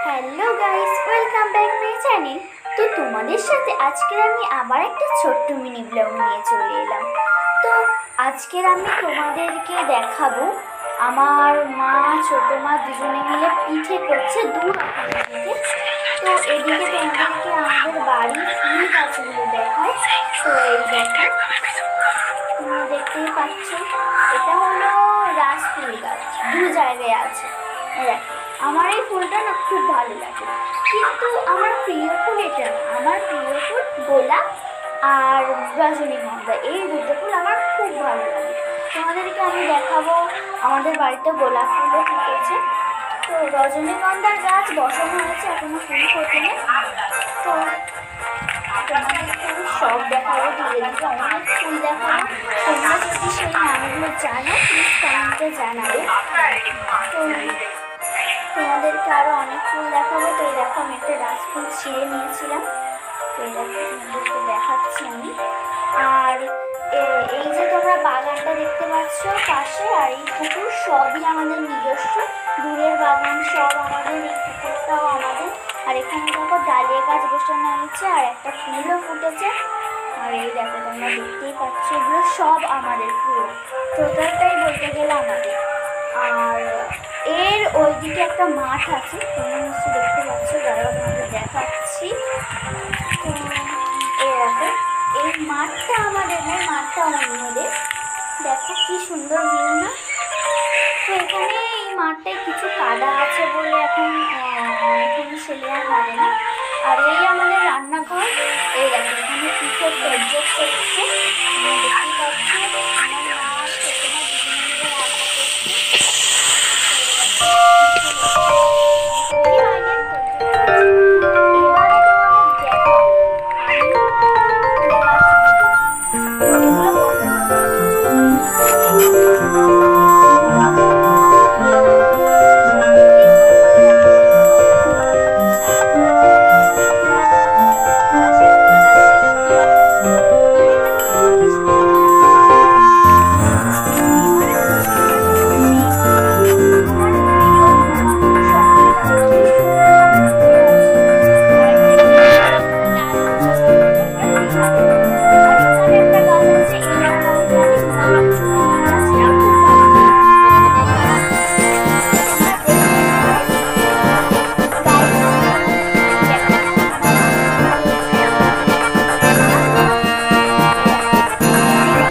Hello guys, welcome back my channel. তো তোমাদের সাথে আজকের আমি আবার একটা ছোট্ট মিনি ব্লগ নিয়ে চলে এলাম। তো আজকের আমি তোমাদেরকে দেখাবো আমার মা ছোট মা দুজনে মিলে পিঠে করছে, দু রকমের পিঠে। তো এদিকে তোমাদেরকে আমাদের বাড়ির ফুল গাছগুলো দেখায়। তো এই দেখো, তোমরা দেখতেই পাচ্ছ, এটা হলো রাস ফুল গাছ, দু জায়গায় আছে। দেখো, আমার এই ফুলটা না খুব ভালো লাগে, কিন্তু আমার প্রিয় ফুল এটা না। আমার প্রিয় ফুল গোলাপ আর রজনীগন্ধা, এই দুটো ফুল আমার খুব ভালো লাগে। তোমাদেরকে আমি দেখাবো, আমাদের বাড়িতে গোলাপ ফুলও ফুটেছে। তো রজনীগন্ধার গাছ বসানো হয়েছে, এখনো ফুল ফোটেনি। তো তোমাদেরকে আমি সব দেখাবো, ধীরে ধীরে অনেক ফুল দেখাবো। তোমরা যদি সেই নামগুলো জানো প্লিজ কমেন্টে জানাবে। তো তোমাদেরকে আরো অনেক ফুল দেখাবো। তো এই দেখো, আমি একটা রাস ফুল ছিঁড়ে নিয়েছিলাম, তো এই দেখো তোমাদেরকে দেখাচ্ছি আমি। আর এই যে তোমরা বাগানটা দেখতে পাচ্ছ পাশে, আর এই পুকুর সবই আমাদের নিজস্ব। দূরের বাগান সব আমাদের, এই পুকুরটাও আমাদের। আর এখানে দেখো ডালিয়া গাছ বসানো হয়েছে, আর একটা ফুলও ফুটেছে। আর এই দেখো তোমরা দেখতেই পাচ্ছ, এগুলো সব আমাদের, পুরো টোটালটাই বলতে গেলে আমাদের। আর এর ওইদিকে একটা মাঠ আছে, তোমরা নিশ্চয়ই দেখতে পাচ্ছ, দাঁড়াও তোমাদের দেখাচ্ছি। তো এই দেখো, এই মাঠটা আমাদের নয়, মাঠটা অন্যদের। দেখো কি সুন্দর ভিউ না। তো এখানে এই মাঠটায় কিছু কাদা আছে বলে এখন কোনো ছেলে আর নামে না।